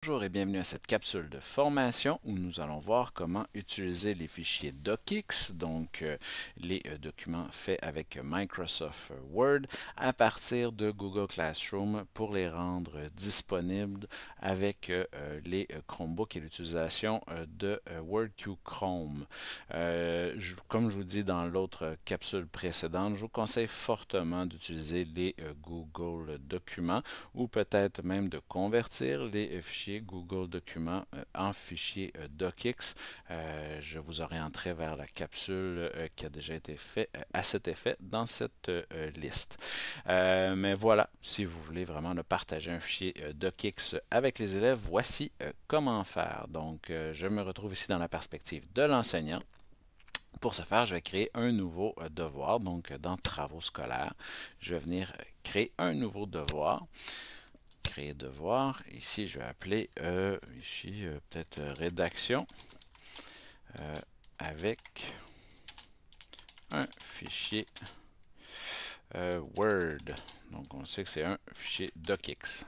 Bonjour et bienvenue à cette capsule de formation où nous allons voir comment utiliser les fichiers DocX, donc les documents faits avec Microsoft Word, à partir de Google Classroom pour les rendre disponibles avec les Chromebooks et l'utilisation de WordQ Chrome. Comme je vous dis dans l'autre capsule précédente, je vous conseille fortement d'utiliser les Google Documents ou peut-être même de convertir les fichiers Google Documents en fichier DocX. Je vous orienterai vers la capsule qui a déjà été faite à cet effet dans cette liste. Mais voilà, si vous voulez vraiment partager un fichier DocX avec les élèves, voici comment faire. Donc, je me retrouve ici dans la perspective de l'enseignant. Pour ce faire, je vais créer un nouveau devoir. Donc, dans Travaux scolaires, je vais venir créer un nouveau devoir. Créer devoir. Ici, je vais appeler peut-être rédaction avec un fichier Word. Donc, on sait que c'est un fichier DocX.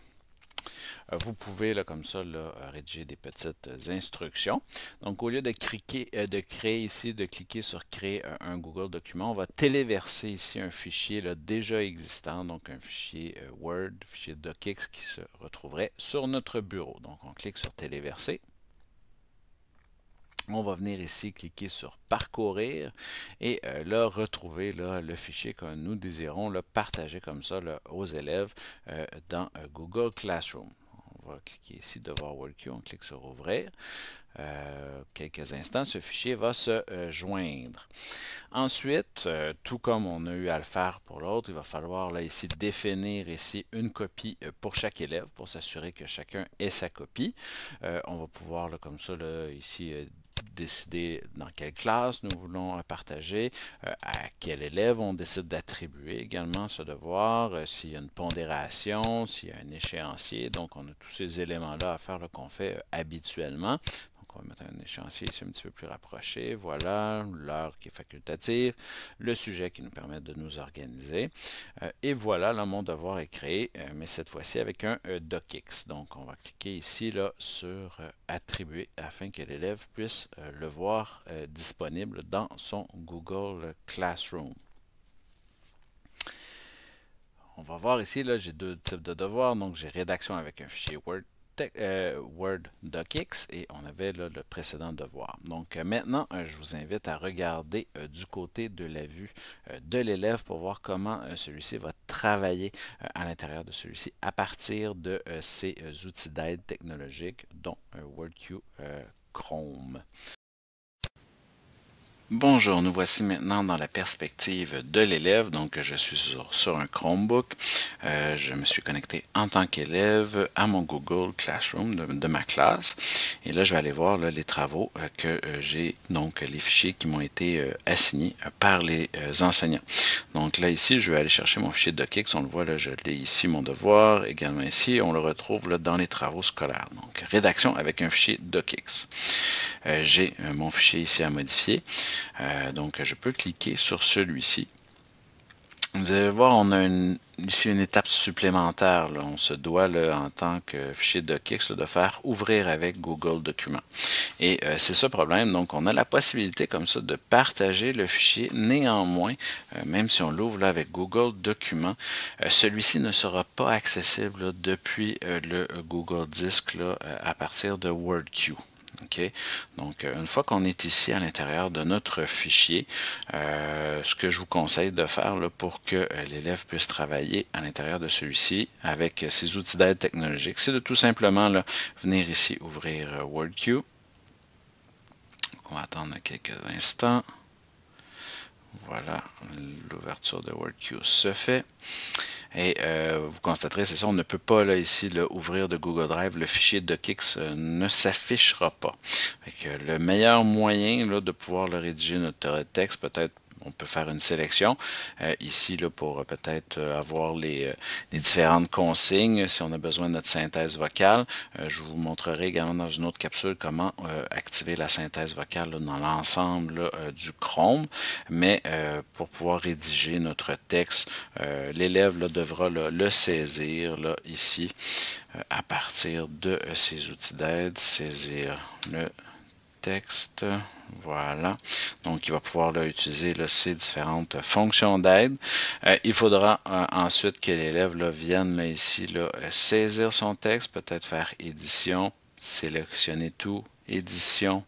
Vous pouvez, là, comme ça, là, rédiger des petites instructions. Donc, au lieu de créer ici, de cliquer sur créer un Google document, on va téléverser ici un fichier là, déjà existant, donc un fichier Word, fichier DocX qui se retrouverait sur notre bureau. Donc, on clique sur téléverser. On va venir ici cliquer sur parcourir et là retrouver là, le fichier que nous désirons là, partager comme ça là, aux élèves dans Google Classroom. On va cliquer ici, devoir WordQ, on clique sur ouvrir. Quelques instants, ce fichier va se joindre. Ensuite, tout comme on a eu à le faire pour l'autre, il va falloir là ici définir ici une copie pour chaque élève pour s'assurer que chacun ait sa copie. On va pouvoir là, comme ça là, ici décider dans quelle classe nous voulons partager, à quel élève on décide d'attribuer également ce devoir, s'il y a une pondération, s'il y a un échéancier. Donc, on a tous ces éléments-là à faire qu'on fait habituellement. Donc, on va mettre un échéancier ici un petit peu plus rapproché. Voilà, l'heure qui est facultative, le sujet qui nous permet de nous organiser. Et voilà, là, mon devoir est créé, mais cette fois-ci avec un docx. Donc, on va cliquer ici là, sur attribuer afin que l'élève puisse le voir disponible dans son Google Classroom. On va voir ici, là, j'ai deux types de devoirs. Donc, j'ai rédaction avec un fichier Word docx et on avait là, le précédent devoir. Donc maintenant, je vous invite à regarder du côté de la vue de l'élève pour voir comment celui-ci va travailler à l'intérieur de celui-ci à partir de ces outils d'aide technologiques dont WordQ Chrome. Bonjour, nous voici maintenant dans la perspective de l'élève. Donc, je suis sur un Chromebook. Je me suis connecté en tant qu'élève à mon Google Classroom de ma classe. Et là, je vais aller voir là, les travaux que j'ai, donc les fichiers qui m'ont été assignés par les enseignants. Donc là, ici, je vais aller chercher mon fichier docx. On le voit, là, je l'ai ici, mon devoir. Également ici, on le retrouve là, dans les travaux scolaires. Donc, rédaction avec un fichier docx. J'ai mon fichier ici à modifier. Donc, je peux cliquer sur celui-ci. Vous allez voir, on a ici une étape supplémentaire. Là. On se doit, là, en tant que fichier docx, de faire ouvrir avec Google Documents. Et c'est ça le problème. Donc, on a la possibilité comme ça de partager le fichier. Néanmoins, même si on l'ouvre là, avec Google Documents, celui-ci ne sera pas accessible là, depuis le Google Disk là, à partir de WordQ. Okay. Donc, une fois qu'on est ici à l'intérieur de notre fichier, ce que je vous conseille de faire là, pour que l'élève puisse travailler à l'intérieur de celui-ci avec ses outils d'aide technologique, c'est de tout simplement là, venir ici ouvrir WordQ. On va attendre quelques instants. Voilà, l'ouverture de WordQ se fait. Et vous constaterez, c'est ça, on ne peut pas là, ici là, ouvrir de Google Drive. Le fichier docx ne s'affichera pas. Le meilleur moyen là, de pouvoir là, rédiger notre texte, peut-être on peut faire une sélection ici là, pour peut-être avoir les différentes consignes si on a besoin de notre synthèse vocale. Je vous montrerai également dans une autre capsule comment activer la synthèse vocale là, dans l'ensemble du Chrome. Mais pour pouvoir rédiger notre texte, l'élève devra le saisir là, ici à partir de ces outils d'aide, saisir le texte. Voilà. Donc, il va pouvoir là, utiliser là, ces différentes fonctions d'aide. Il faudra ensuite que l'élève vienne là, ici là, saisir son texte, peut-être faire édition, sélectionner tout, édition,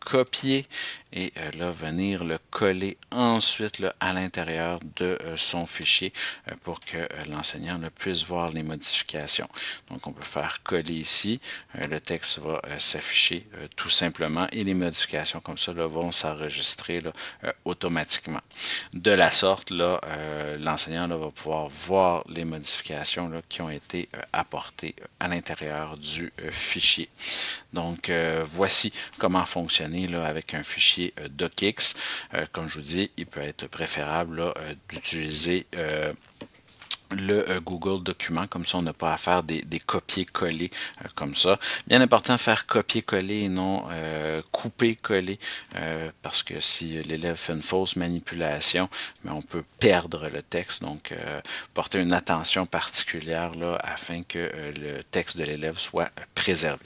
copier et là venir le coller ensuite là, à l'intérieur de son fichier pour que l'enseignant puisse voir les modifications. Donc on peut faire coller ici, le texte va s'afficher tout simplement et les modifications comme ça là, vont s'enregistrer automatiquement. De la sorte, l'enseignant va pouvoir voir les modifications là, qui ont été apportées à l'intérieur du fichier. Donc voici comment fonctionner là, avec un fichier docx. Comme je vous dis, il peut être préférable d'utiliser le Google Document, comme ça on n'a pas à faire des copier-coller comme ça. Bien important de faire copier-coller et non couper-coller parce que si l'élève fait une fausse manipulation, mais on peut perdre le texte. Donc, porter une attention particulière là, afin que le texte de l'élève soit préservé.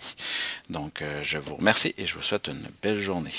Donc, je vous remercie et je vous souhaite une belle journée.